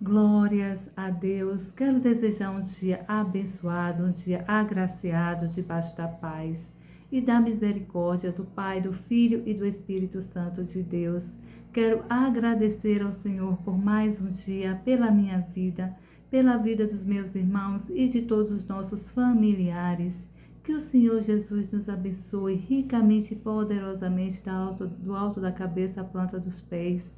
Glórias a Deus. Quero desejar um dia abençoado, um dia agraciado debaixo da paz e da misericórdia do Pai, do Filho e do Espírito Santo de Deus. Quero agradecer ao Senhor por mais um dia, pela minha vida, pela vida dos meus irmãos e de todos os nossos familiares. Que o Senhor Jesus nos abençoe ricamente e poderosamente do alto da cabeça à planta dos pés.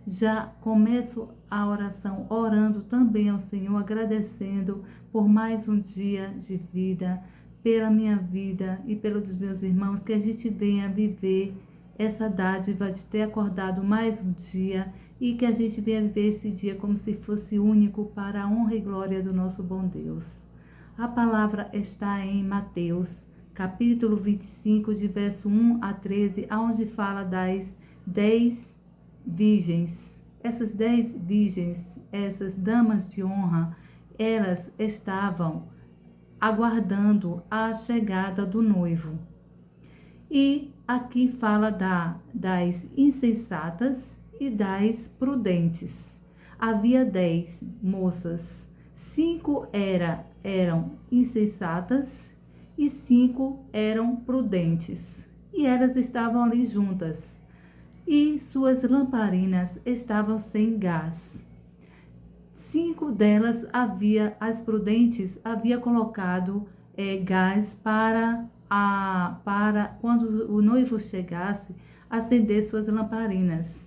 Já começo a oração orando também ao Senhor, agradecendo por mais um dia de vida, pela minha vida e pelo dos meus irmãos, que a gente venha viver essa dádiva de ter acordado mais um dia e que a gente venha viver esse dia como se fosse único para a honra e glória do nosso bom Deus. A palavra está em Mateus, capítulo 25, de verso 1 a 13, onde fala das 10 virgens. Essas 10 virgens, essas damas de honra, elas estavam aguardando a chegada do noivo. E aqui fala das insensatas e das prudentes. Havia 10 moças, 5 eram insensatas e 5 eram prudentes. E elas estavam ali juntas. E suas lamparinas estavam sem gás. 5 delas as prudentes havia colocado gás para quando o noivo chegasse, acender suas lamparinas.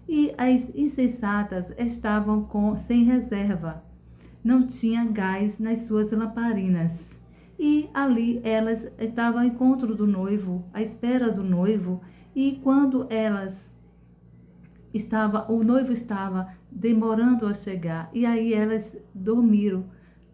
E as insensatas estavam sem reserva, não tinha gás nas suas lamparinas. E ali elas estavam ao encontro do noivo, à espera do noivo, e quando o noivo estava demorando a chegar, e aí elas dormiram.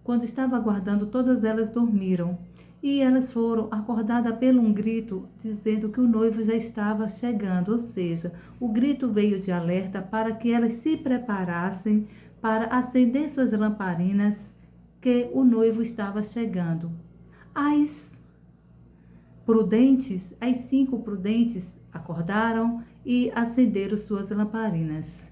Quando estava aguardando, todas elas dormiram. E elas foram acordadas por um grito, dizendo que o noivo já estava chegando. Ou seja, o grito veio de alerta para que elas se preparassem para acender suas lamparinas, que o noivo estava chegando. As 5 prudentes acordaram e acenderam suas lamparinas.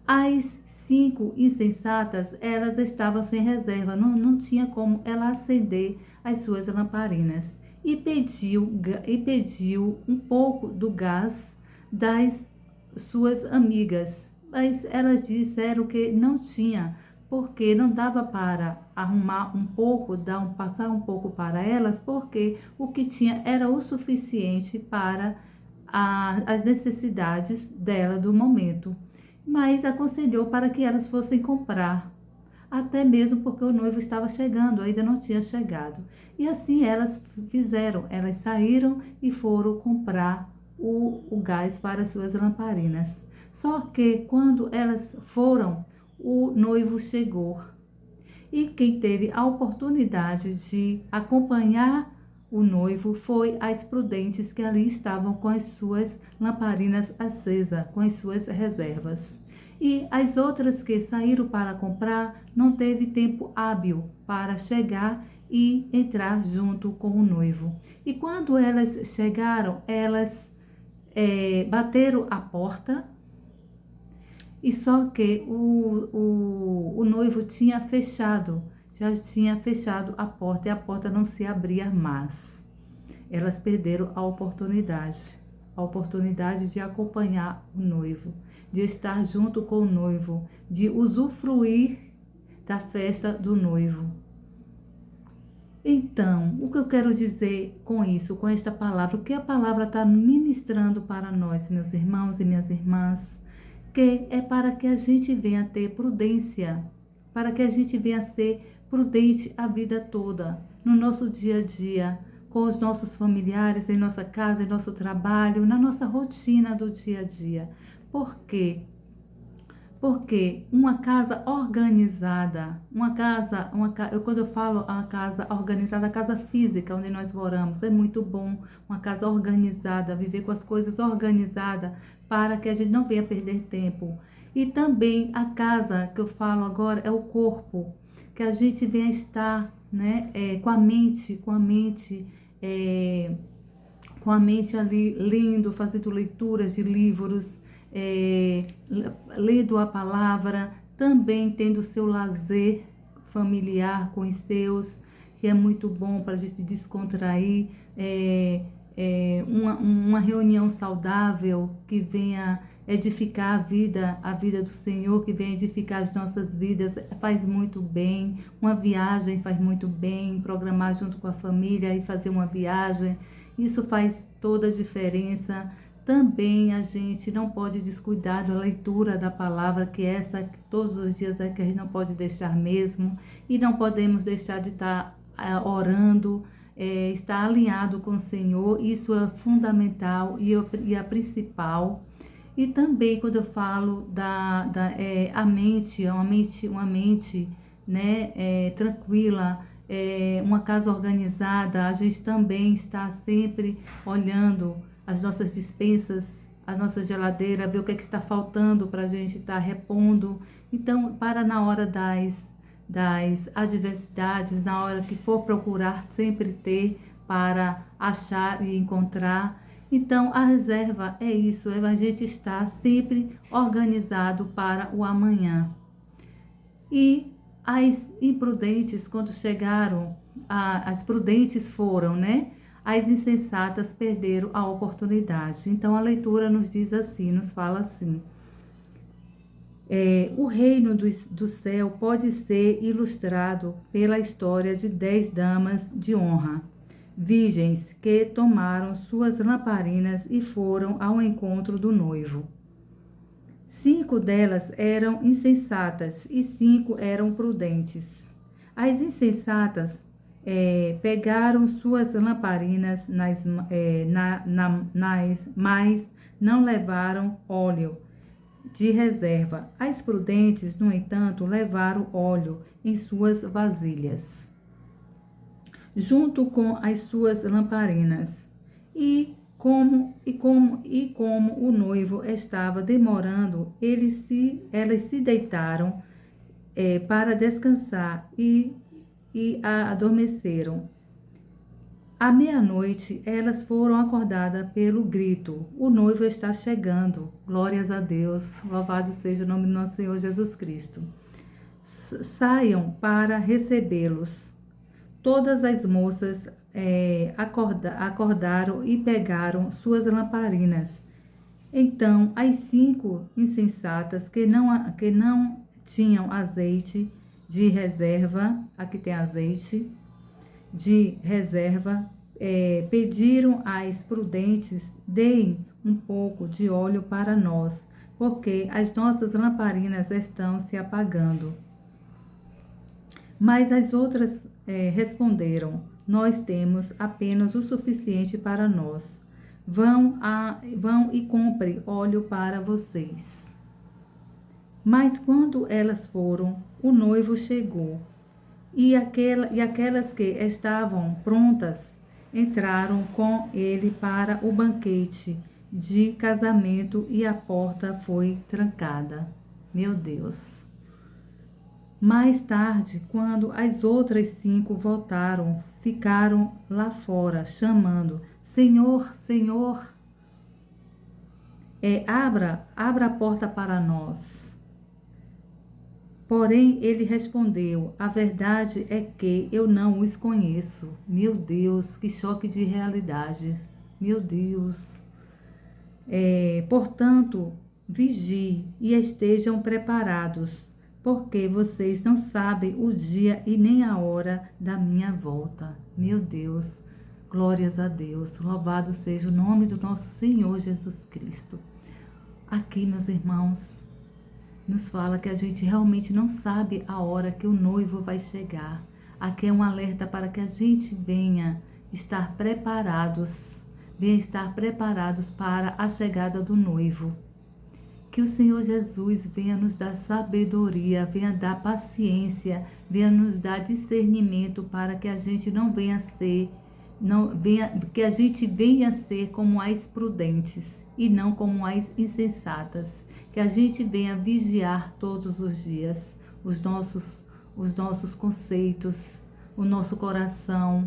As 5 insensatas, elas estavam sem reserva, não tinha como ela acender as suas lamparinas. E pediu um pouco do gás das suas amigas, mas elas disseram que não tinha, porque não dava para arrumar um pouco, passar um pouco para elas, porque o que tinha era o suficiente para as necessidades dela do momento. Mas aconselhou para que elas fossem comprar, até mesmo porque o noivo estava chegando, ainda não tinha chegado. E assim elas fizeram, elas saíram e foram comprar o gás para suas lamparinas. Só que quando elas foram, o noivo chegou. E quem teve a oportunidade de acompanhar o noivo foi as prudentes que ali estavam com as suas lamparinas acesas, com as suas reservas. E as outras que saíram para comprar não teve tempo hábil para chegar e entrar junto com o noivo. E quando elas chegaram, elas bateram a porta. E só que o noivo já tinha fechado a porta e a porta não se abria mais. Elas perderam a oportunidade de acompanhar o noivo, de estar junto com o noivo, de usufruir da festa do noivo. Então, o que eu quero dizer com isso, com esta palavra, o que a palavra está ministrando para nós, meus irmãos e minhas irmãs, que é para que a gente venha ter prudência, para que a gente venha ser prudente a vida toda, no nosso dia a dia, com os nossos familiares, em nossa casa, em nosso trabalho, na nossa rotina do dia a dia. Por quê? Porque uma casa organizada, quando eu falo a casa organizada, a casa física onde nós moramos, é muito bom, uma casa organizada, viver com as coisas organizadas, para que a gente não venha perder tempo. E também a casa que eu falo agora é o corpo, que a gente venha estar, né, com a mente ali lendo, fazendo leituras de livros, lendo a palavra, também tendo o seu lazer familiar com os seus, que é muito bom para a gente descontrair, uma reunião saudável que venha edificar a vida do Senhor, que venha edificar as nossas vidas, faz muito bem. Uma viagem faz muito bem, programar junto com a família e fazer uma viagem, isso faz toda a diferença. Também a gente não pode descuidar da leitura da palavra, que essa todos os dias é que a gente não pode deixar mesmo, e não podemos deixar de estar orando, estar alinhado com o Senhor, isso é fundamental e a principal. E também quando eu falo a mente, uma mente, né, tranquila, uma casa organizada, a gente também está sempre olhando as nossas despensas, a nossa geladeira, ver o que é que está faltando para a gente estar repondo. Então, para na hora das adversidades, na hora que for procurar, sempre ter para achar e encontrar. Então, a reserva é isso, é a gente estar sempre organizado para o amanhã. E as imprudentes, quando chegaram, as prudentes foram, né? As insensatas perderam a oportunidade. Então, a leitura nos diz assim, nos fala assim: o reino do céu pode ser ilustrado pela história de 10 damas de honra, virgens que tomaram suas lamparinas e foram ao encontro do noivo. 5 delas eram insensatas e 5 eram prudentes. As insensatas pegaram suas lamparinas, mas não levaram óleo de reserva. As prudentes, no entanto, levaram óleo em suas vasilhas, junto com as suas lamparinas. E como o noivo estava demorando, elas se deitaram para descansar e adormeceram. À meia-noite, elas foram acordadas pelo grito: o noivo está chegando. Glórias a Deus, louvado seja o nome do nosso Senhor Jesus Cristo. Saiam para recebê-los. Todas as moças acordaram e pegaram suas lamparinas. Então, as 5 insensatas que não tinham azeite de reserva, aqui tem azeite de reserva, pediram às prudentes: deem um pouco de óleo para nós, porque as nossas lamparinas estão se apagando. Mas as outras responderam: nós temos apenas o suficiente para nós. Vão e comprem óleo para vocês. Mas quando elas foram, o noivo chegou, e aquelas que estavam prontas entraram com ele para o banquete de casamento e a porta foi trancada. Meu Deus! Mais tarde, quando as outras 5 voltaram, ficaram lá fora, chamando: Senhor, Senhor, abra a porta para nós. Porém, ele respondeu: a verdade é que eu não os conheço. Meu Deus, que choque de realidade. Meu Deus. Portanto, vigiem e estejam preparados, porque vocês não sabem o dia e nem a hora da minha volta. Meu Deus, glórias a Deus. Louvado seja o nome do nosso Senhor Jesus Cristo. Aqui, meus irmãos, nos fala que a gente realmente não sabe a hora que o noivo vai chegar. Aqui é um alerta para que a gente venha estar preparados para a chegada do noivo. Que o Senhor Jesus venha nos dar sabedoria, venha dar paciência, venha nos dar discernimento para que a gente que a gente venha ser como as prudentes e não como as insensatas. Que a gente venha vigiar todos os dias os nossos conceitos, o nosso coração,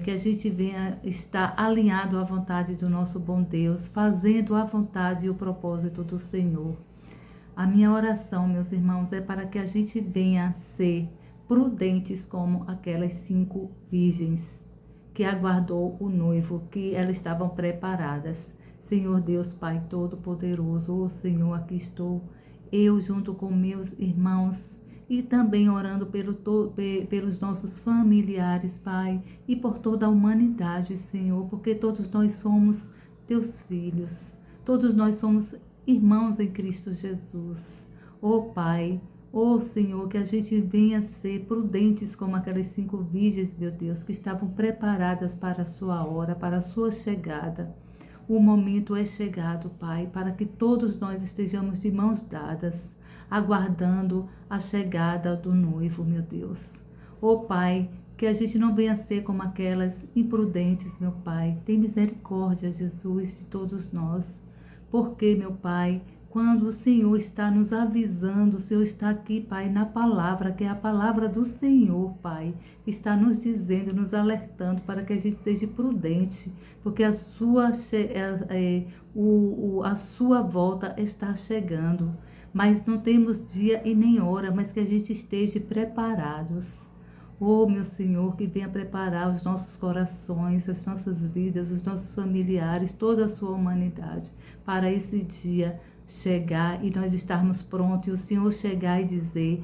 que a gente venha estar alinhado à vontade do nosso bom Deus, fazendo a vontade e o propósito do Senhor. A minha oração, meus irmãos, é para que a gente venha ser prudentes como aquelas 5 virgens que aguardou o noivo, que elas estavam preparadas. Senhor Deus, Pai Todo-Poderoso, ô Senhor, aqui estou, eu junto com meus irmãos, e também orando pelos nossos familiares, Pai, e por toda a humanidade, Senhor, porque todos nós somos teus filhos, todos nós somos irmãos em Cristo Jesus. Ó Pai, ó Senhor, que a gente venha ser prudentes como aquelas 5 virgens, meu Deus, que estavam preparadas para a sua hora, para a sua chegada. O momento é chegado, Pai, para que todos nós estejamos de mãos dadas, aguardando a chegada do noivo, meu Deus. Ó Pai, que a gente não venha ser como aquelas imprudentes, meu Pai. Tem misericórdia, Jesus, de todos nós. Porque, meu Pai, quando o Senhor está nos avisando, o Senhor está aqui, Pai, na palavra, que é a palavra do Senhor, Pai, está nos dizendo, nos alertando para que a gente seja prudente, porque a sua volta está chegando. Mas não temos dia e nem hora, mas que a gente esteja preparados. Oh, meu Senhor, que venha preparar os nossos corações, as nossas vidas, os nossos familiares, toda a sua humanidade, para esse dia chegar e nós estarmos prontos, e o Senhor chegar e dizer,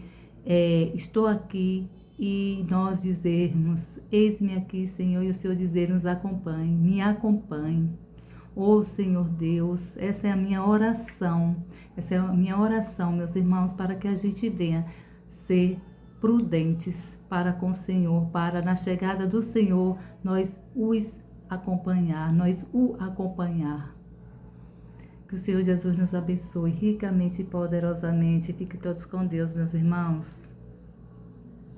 estou aqui, e nós dizermos, eis-me aqui, Senhor, e o Senhor dizer, nos acompanhe, me acompanhe. Oh, Senhor Deus, essa é a minha oração, meus irmãos, para que a gente venha ser prudentes para com o Senhor, para na chegada do Senhor nós o acompanhar. Que o Senhor Jesus nos abençoe ricamente e poderosamente. Fiquem todos com Deus, meus irmãos.